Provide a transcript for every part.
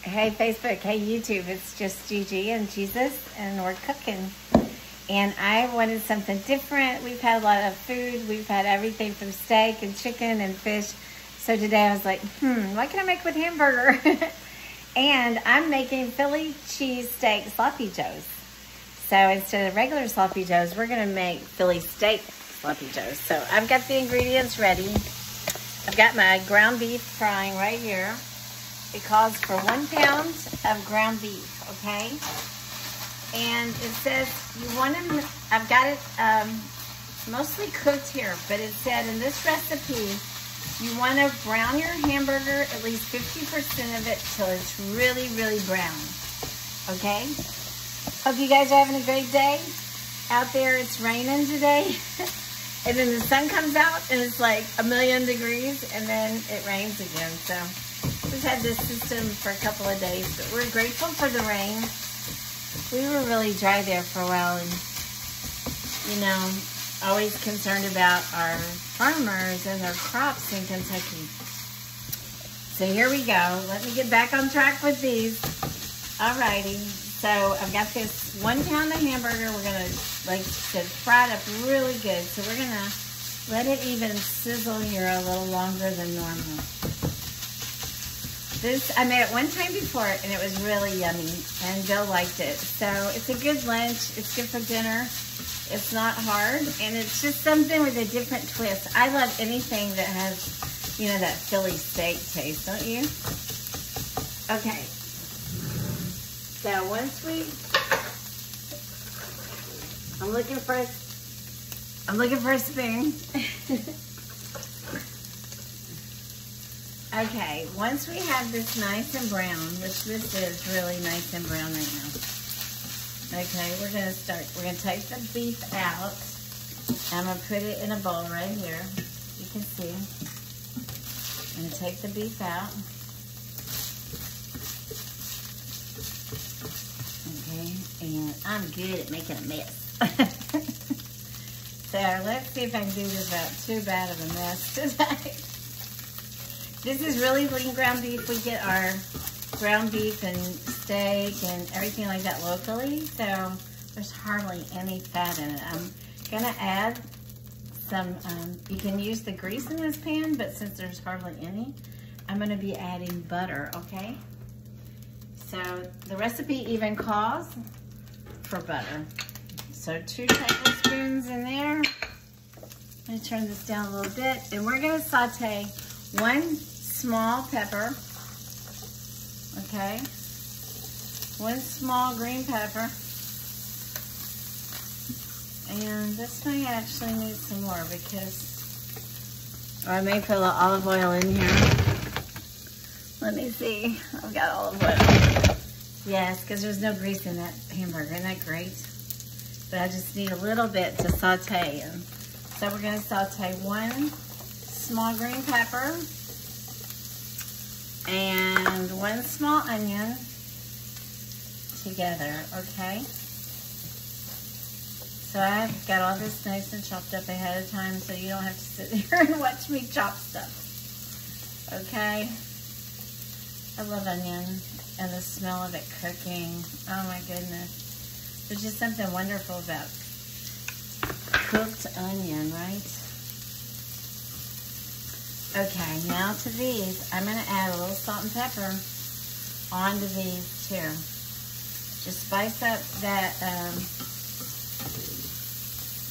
Hey Facebook, hey YouTube, it's just Gigi and Jesus, and we're cooking. And I wanted something different. We've had a lot of food. We've had everything from steak and chicken and fish. So today I was like, what can I make with hamburger? And I'm making Philly cheesesteak sloppy joes. So instead of regular sloppy joes, we're gonna make Philly steak sloppy joes. So I've got the ingredients ready. I've got my ground beef frying right here. It calls for 1 pound of ground beef, okay? And it says you want them, I've got it mostly cooked here, but it said in this recipe, you want to brown your hamburger at least 50% of it till it's really, really brown, okay? Hope you guys are having a great day. Out there, it's raining today. And then the sun comes out and it's like 1,000,000 degrees and then it rains again, so. We've had this system for a couple of days, but we're grateful for the rain. We were really dry there for a while and, you know, always concerned about our farmers and their crops in Kentucky. So here we go. Let me get back on track with these. Alrighty. So I've got this 1 pound of hamburger. We're going to, like I said, fry it up really good. So we're going to let it even sizzle here a little longer than normal. This, I made it one time before and it was really yummy and Bill liked it. So it's a good lunch, it's good for dinner, it's not hard, and it's just something with a different twist. I love anything that has, you know, that Philly steak taste, don't you? Okay, so once I'm looking for a spoon. Okay, once we have this nice and brown, which this is really nice and brown right now. Okay, we're gonna take the beef out. I'm gonna put it in a bowl right here. You can see. I'm gonna take the beef out. Okay, and I'm good at making a mess. So let's see if I can do this without too bad of a mess today. This is really lean ground beef. We get our ground beef and steak and everything like that locally, so there's hardly any fat in it. I'm gonna add some, you can use the grease in this pan, but since there's hardly any, I'm gonna be adding butter, okay? So the recipe even calls for butter. So 2 tablespoons in there. I'm gonna turn this down a little bit, and we're gonna saute 1 small pepper, okay? 1 small green pepper. And this might actually need some more because, or I may put a little olive oil in here. Let me see, I've got olive oil. Yes, because there's no grease in that hamburger, isn't that great? But I just need a little bit to saute. And so we're gonna saute 1 small green pepper, and 1 small onion together, okay? So I've got all this nice and chopped up ahead of time so you don't have to sit here and watch me chop stuff, okay? I love onion and the smell of it cooking. Oh my goodness. There's just something wonderful about cooked onion, right? Okay, now to these, I'm gonna add a little salt and pepper onto these too. Just spice up that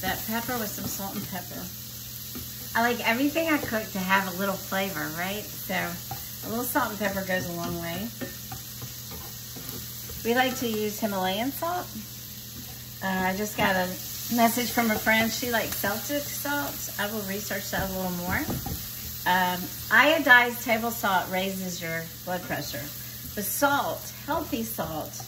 that pepper with some salt and pepper. I like everything I cook to have a little flavor, right? So a little salt and pepper goes a long way. We like to use Himalayan salt. I just got a message from a friend. She likes Celtic salt. I will research that a little more. Iodized table salt raises your blood pressure. But salt, healthy salt,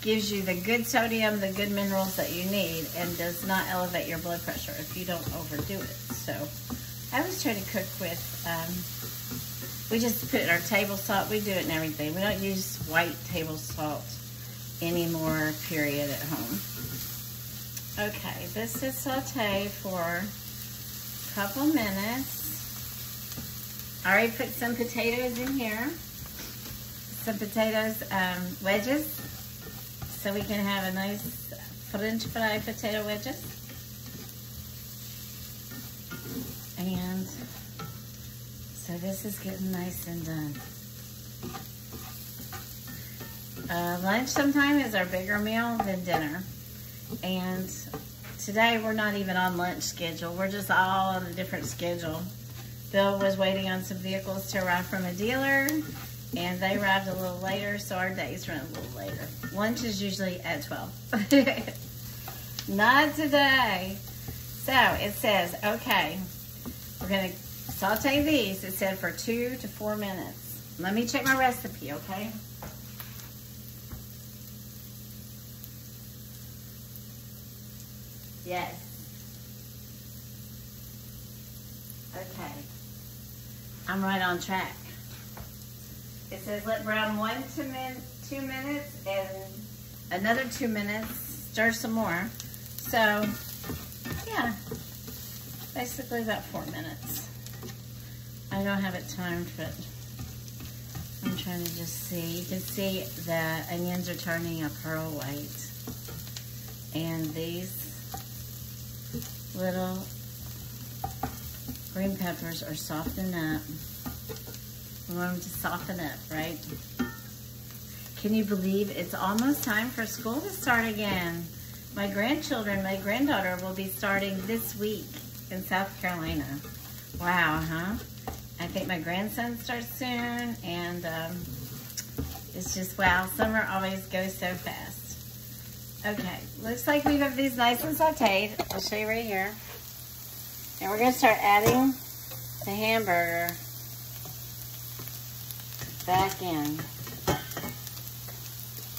gives you the good sodium, the good minerals that you need, and does not elevate your blood pressure if you don't overdo it. So I always try to cook with, we just put our table salt. We do it in everything. We don't use white table salt anymore, period, at home. Okay, this is saute for a couple minutes. I already put some potatoes in here. some potatoes, wedges, so we can have a nice French fry potato wedges. And so this is getting nice and done. Lunch sometime is our bigger meal than dinner. And today we're not even on lunch schedule. We're just all on a different schedule. Bill was waiting on some vehicles to arrive from a dealer, and they arrived a little later, so our days run a little later. Lunch is usually at 12. Not today. So it says, okay, we're gonna saute these. It said for 2 to 4 minutes. Let me check my recipe, okay? Yes. Okay. I'm right on track. It says let brown 2 minutes and another 2 minutes, stir some more. So, yeah, basically about 4 minutes. I don't have it timed, but I'm trying to just see. You can see the onions are turning a pearl white. And these little green peppers are softening up. We want them to soften up, right? Can you believe it's almost time for school to start again? My grandchildren, my granddaughter will be starting this week in South Carolina. Wow, huh? I think my grandson starts soon, and it's just, wow, summer always goes so fast. Okay, looks like we have these nice and sauteed. I'll show you right here. And we're gonna start adding the hamburger back in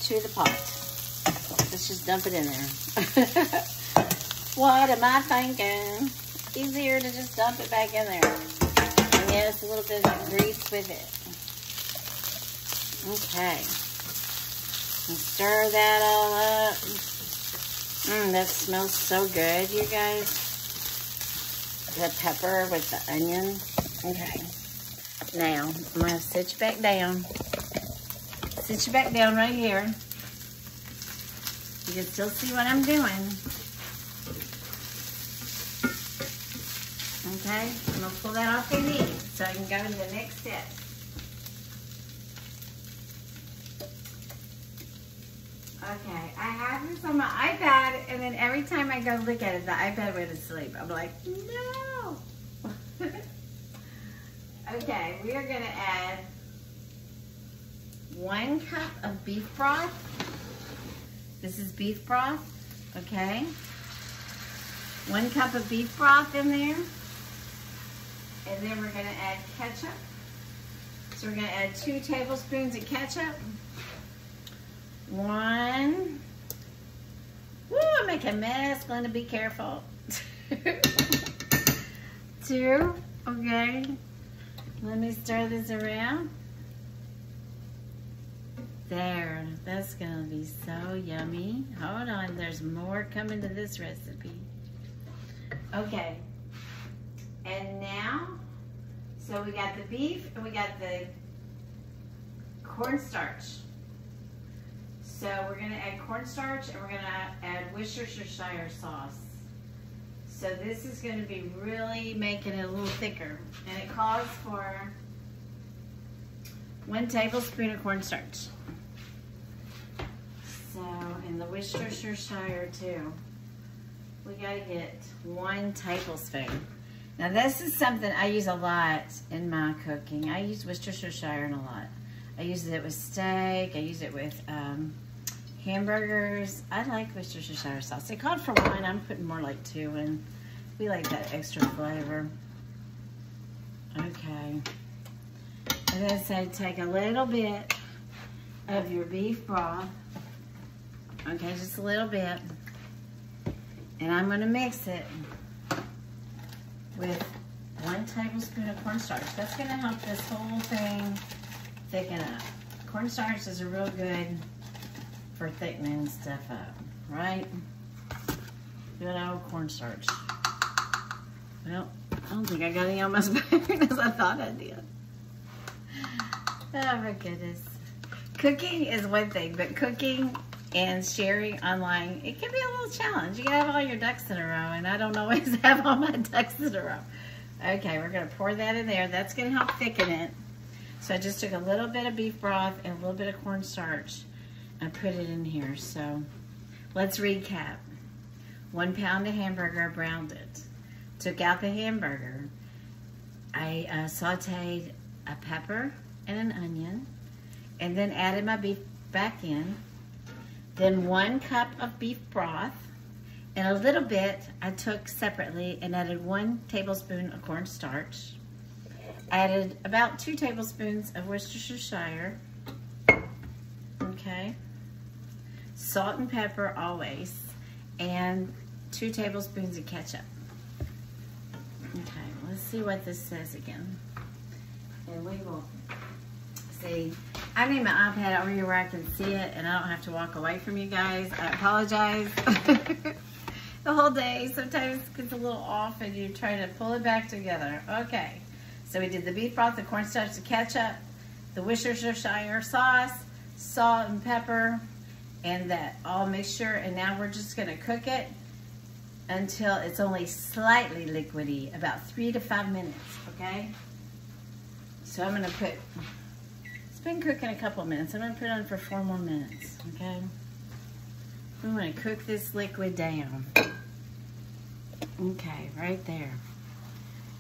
to the pot. Let's just dump it in there. What am I thinking? Easier to just dump it back in there. And yes, a little bit of grease with it. Okay. And stir that all up. That smells so good, you guys. The pepper with the onion. Okay. Now, I'm going to sit you back down. Sit you back down right here. You can still see what I'm doing. Okay, I'm going to pull that off your knees so I can go to the next step. Okay, I have this on my iPad, and then every time I go look at it, the iPad went to sleep. I'm like, no. Okay, we are going to add 1 cup of beef broth. This is beef broth, okay? 1 cup of beef broth in there. And then we're going to add ketchup. So we're going to add 2 tablespoons of ketchup. 1. Woo, I make a mess. Glenda, be careful. 2. Okay. Let me stir this around. There. That's going to be so yummy. Hold on. There's more coming to this recipe. Okay. And now, so we got the beef and we got the cornstarch. So we're going to add cornstarch and we're going to add Worcestershire sauce. So this is going to be really making it a little thicker. And it calls for 1 tablespoon of cornstarch. So, and the Worcestershire too. We got to get 1 tablespoon. Now this is something I use a lot in my cooking. I use Worcestershire in a lot. I use it with steak. I use it with hamburgers. I like Worcestershire sauce. It called for 1. I'm putting more like 2 in. We like that extra flavor. Okay. And then say take a little bit of your beef broth. Okay, just a little bit. And I'm going to mix it with 1 tablespoon of cornstarch. That's going to help this whole thing thicken up. Cornstarch is real good for thickening stuff up, right? Good old cornstarch. Well, I don't think I got any on my spoon as I thought I did. Oh my goodness. Cooking is one thing, but cooking and sharing online, it can be a little challenge. You gotta have all your ducks in a row, and I don't always have all my ducks in a row. Okay, we're gonna pour that in there. That's gonna help thicken it. So I just took a little bit of beef broth and a little bit of cornstarch and put it in here. So let's recap. 1 pound of hamburger, I browned it. Took out the hamburger. I sauteed a pepper and an onion, and then added my beef back in. Then 1 cup of beef broth, and a little bit I took separately and added 1 tablespoon of cornstarch. Added about 2 tablespoons of Worcestershire. Okay. Salt and pepper always, and 2 tablespoons of ketchup. Okay, let's see what this says again. And we will see. I need my iPad over here where I can see it and I don't have to walk away from you guys. I apologize. The whole day sometimes gets a little off and you try to pull it back together. Okay, so we did the beef broth, the cornstarch, the ketchup, the Worcestershire sauce, salt and pepper, and that all mixture. And now we're just gonna cook it until it's only slightly liquidy, about 3 to 5 minutes, okay? So I'm gonna put, it's been cooking a couple minutes. I'm gonna put it on for 4 more minutes, okay? I'm gonna cook this liquid down. Okay, right there.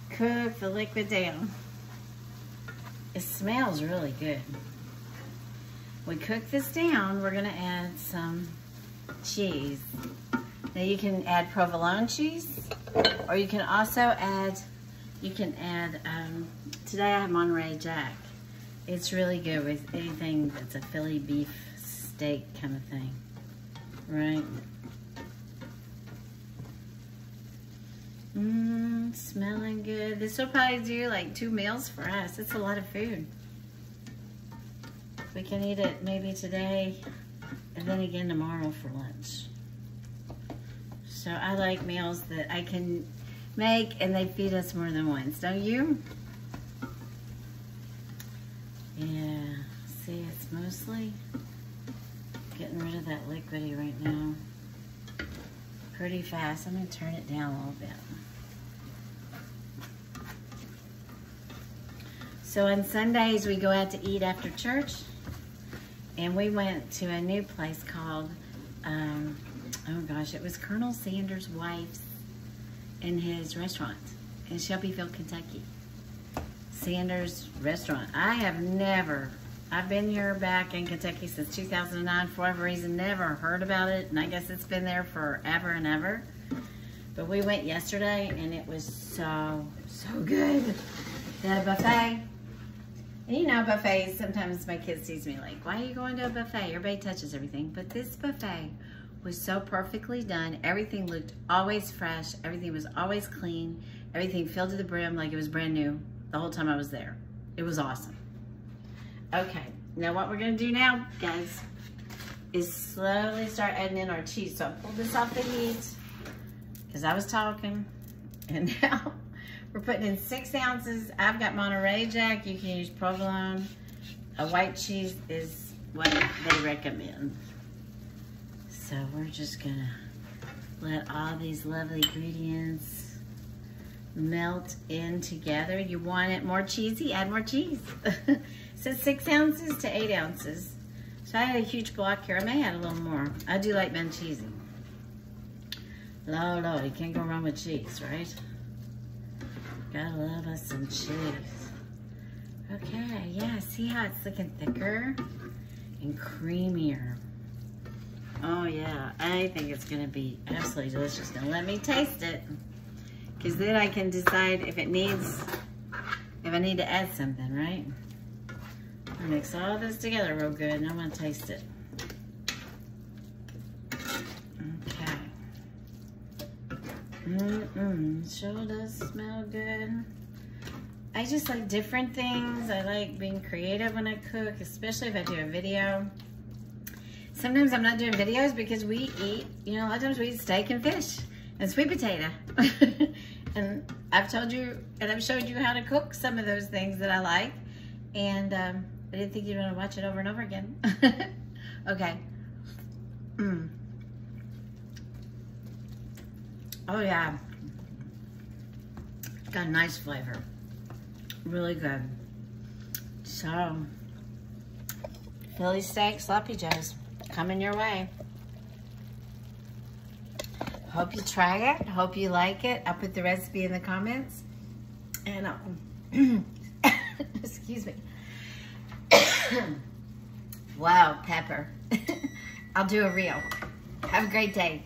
Cook the liquid down. It smells really good. We cook this down, we're gonna add some cheese. Now you can add provolone cheese, or you can also add, today I have Monterey Jack. It's really good with anything that's a Philly beef steak kind of thing, right? Smelling good. This will probably do like 2 meals for us. It's a lot of food. We can eat it maybe today and then again tomorrow for lunch. So I like meals that I can make and they feed us more than once, don't you? Yeah, see, it's mostly getting rid of that liquidy right now. Pretty fast. I'm gonna turn it down a little bit. So on Sundays we go out to eat after church, and we went to a new place called, oh gosh, it was Colonel Sanders' wife's in his restaurant in Shelbyville, Kentucky. Sanders Restaurant. I've been here back in Kentucky since 2009 for whatever reason, never heard about it, and I guess it's been there forever and ever. But we went yesterday and it was so good. They had a buffet. And you know, buffets, sometimes my kids tease me like, why are you going to a buffet? Everybody touches everything. But this buffet was so perfectly done. Everything looked always fresh. Everything was always clean. Everything filled to the brim like it was brand new the whole time I was there. It was awesome. Okay, now what we're gonna do now, guys, is slowly start adding in our cheese. So I pulled this off the heat because I was talking, and now we're putting in 6 ounces. I've got Monterey Jack. You can use provolone. A white cheese is what they recommend. So we're just gonna let all these lovely ingredients melt in together. You want it more cheesy, add more cheese. So 6 ounces to 8 ounces. So I had a huge block here. I may add a little more. I do like Ben cheesy. Lord, you can't go wrong with cheese, right? Gotta love us some cheese. Okay, yeah, see how it's looking thicker and creamier. Oh yeah, I think it's gonna be absolutely delicious. Now let me taste it, because then I can decide if I need to add something, right? I mix all this together real good, and I'm gonna taste it. Okay. Sure does smell good. I just like different things. I like being creative when I cook, especially if I do a video. Sometimes I'm not doing videos because we eat, you know, a lot of times we eat steak and fish and sweet potato. And I've told you and I've showed you how to cook some of those things that I like. And I didn't think you'd want to watch it over and over again. Okay. Oh yeah. It's got a nice flavor. Really good. So, Philly steak, sloppy joes, coming your way. Hope you try it. Hope you like it. I'll put the recipe in the comments. And excuse me. Wow, pepper. I'll do a reel. Have a great day.